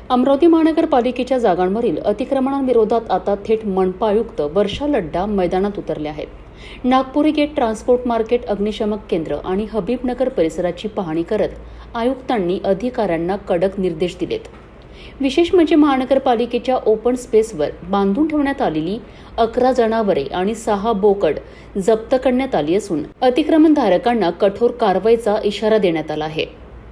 अमरावती महानगरपालिकेच्या जागांवरील अतिक्रमणांविरोधात आता थेट मनपा आयुक्त वर्षा लड्डा मैदानात उतरले आहेत. नागपुरी गेट, ट्रान्सपोर्ट मार्केट, अग्निशमन केंद्र आणि हबीबनगर परिसराची पाहणी करत आयुक्तांनी अधिकाऱ्यांना कडक निर्देश दिलेत. विशेष म्हणजे महानगरपालिकेच्या ओपन स्पेसवर बांधून ठेवण्यात आलेली 11 जनावरे आणि 6 बोकड जप्त करण्यात आली असून अतिक्रमणधारकांना कठोर कारवाईचा इशारा देण्यात आला आहे.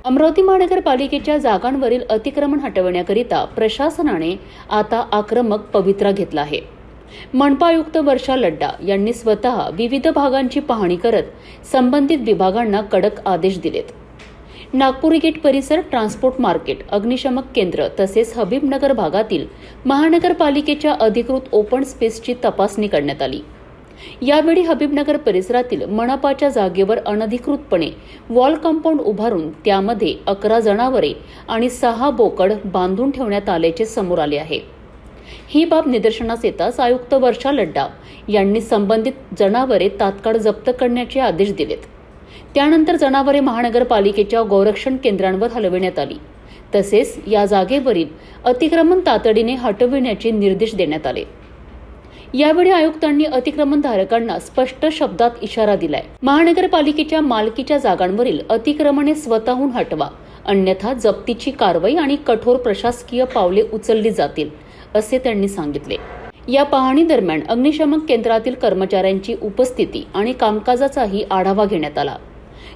अमरावती महानगरपालिकेच्या जागांवरील अतिक्रमण हटवण्याकरिता प्रशासनाने आता आक्रमक पवित्रा घेतला आहे. मनपा आयुक्त वर्षा लड्डा यांनी स्वतः विविध भागांची पाहणी करत संबंधित विभागांना कडक आदेश दिलेत. नागपुरी गेट परिसर, ट्रान्सपोर्ट मार्केट, अग्निशमन केंद्र तसेच हबीबनगर भागातील महानगरपालिकेच्या अधिकृत ओपन स्पेसची तपासणी करण्यात आली. यावेळी हबीबनगर परिसरातील मनपाच्या जागेवर अनधिकृतपणे वॉल कंपाऊंड उभारून त्यामध्ये 11 जनावरे आणि 6 बोकड बांधून ठेवण्यात आल्याचे समोर आले आहे. ही बाब निदर्शनास येताच आयुक्त वर्षा लड्डा यांनी संबंधित जनावरे तात्काळ जप्त करण्याचे आदेश दिलेत. त्यानंतर जनावरे महानगरपालिकेच्या गौरक्षण केंद्रांवर हलविण्यात आली. तसेच या जागेवरील अतिक्रमण तातडीने हटविण्याचे निर्देश देण्यात आले. यावेळी आयुक्तांनी अतिक्रमणधारकांना स्पष्ट शब्दात इशारा दिलाय. महानगरपालिकेच्या मालकीच्या जागांवरील अतिक्रमणे स्वतःहून हटवा, अन्यथा जप्तीची कारवाई आणि कठोर प्रशासकीय पावले उचलली जातील, असे त्यांनी सांगितले. या पाहणी दरम्यान अग्निशमन केंद्रातील कर्मचाऱ्यांची उपस्थिती आणि कामकाजाचाही आढावा घेण्यात आला.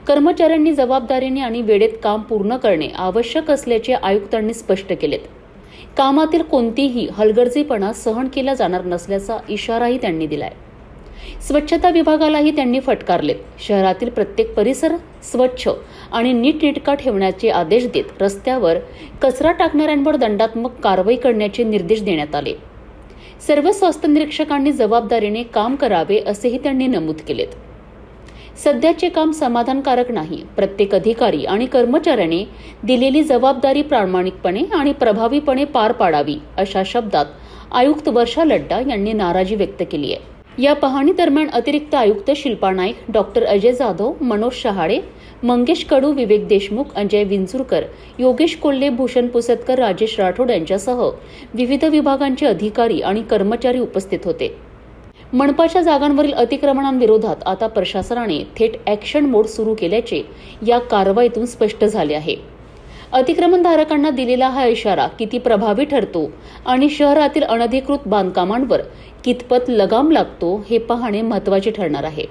कर्मचाऱ्यांनी जबाबदारीने आणि वेळेत काम पूर्ण करणे आवश्यक असल्याचे आयुक्तांनी स्पष्ट केलेत. कामातील कोणतीही हलगर्जीपणा सहन केला जाणार नसल्याचा इशाराही त्यांनी दिलाय. स्वच्छता विभागालाही त्यांनी फटकारलेत. शहरातील प्रत्येक परिसर स्वच्छ आणि नीटनेटका ठेवण्याचे आदेश देत रस्त्यावर कचरा टाकणाऱ्यांवर दंडात्मक कारवाई करण्याचे निर्देश देण्यात आले. सर्व स्वास्थ्य निरीक्षकांनी जबाबदारीने काम करावे असेही त्यांनी नमूद केलेत. सध्याचे काम समाधानकारक नाही. प्रत्येक अधिकारी आणि कर्मचाऱ्याने दिलेली जबाबदारी प्रामाणिकपणे आणि प्रभावीपणे पार पाडावी, अशा शब्दात आयुक्त वर्षा लड्डा यांनी नाराजी व्यक्त केली आहे. या पाहणी दरम्यान अतिरिक्त आयुक्त शिल्पा नाईक, डॉक्टर अजय जाधव, मनोज शहाळे, मंगेश कडू, विवेक देशमुख, अजय विंचुरकर, योगेश कोल्हे, भूषण पुसतकर, राजेश राठोड यांच्यासह विविध विभागांचे अधिकारी आणि कर्मचारी उपस्थित होते. मनपाच्या जागांवरील अतिक्रमणांविरोधात आता प्रशासनाने थेट ॲक्शन मोड सुरू केल्याचे या कारवाईतून स्पष्ट झाले आहे. अतिक्रमणधारकांना दिलेला हा इशारा किती प्रभावी ठरतो आणि शहरातील अनधिकृत बांधकामांवर कितपत लगाम लागतो हे पाहणे महत्त्वाचे ठरणार आहे.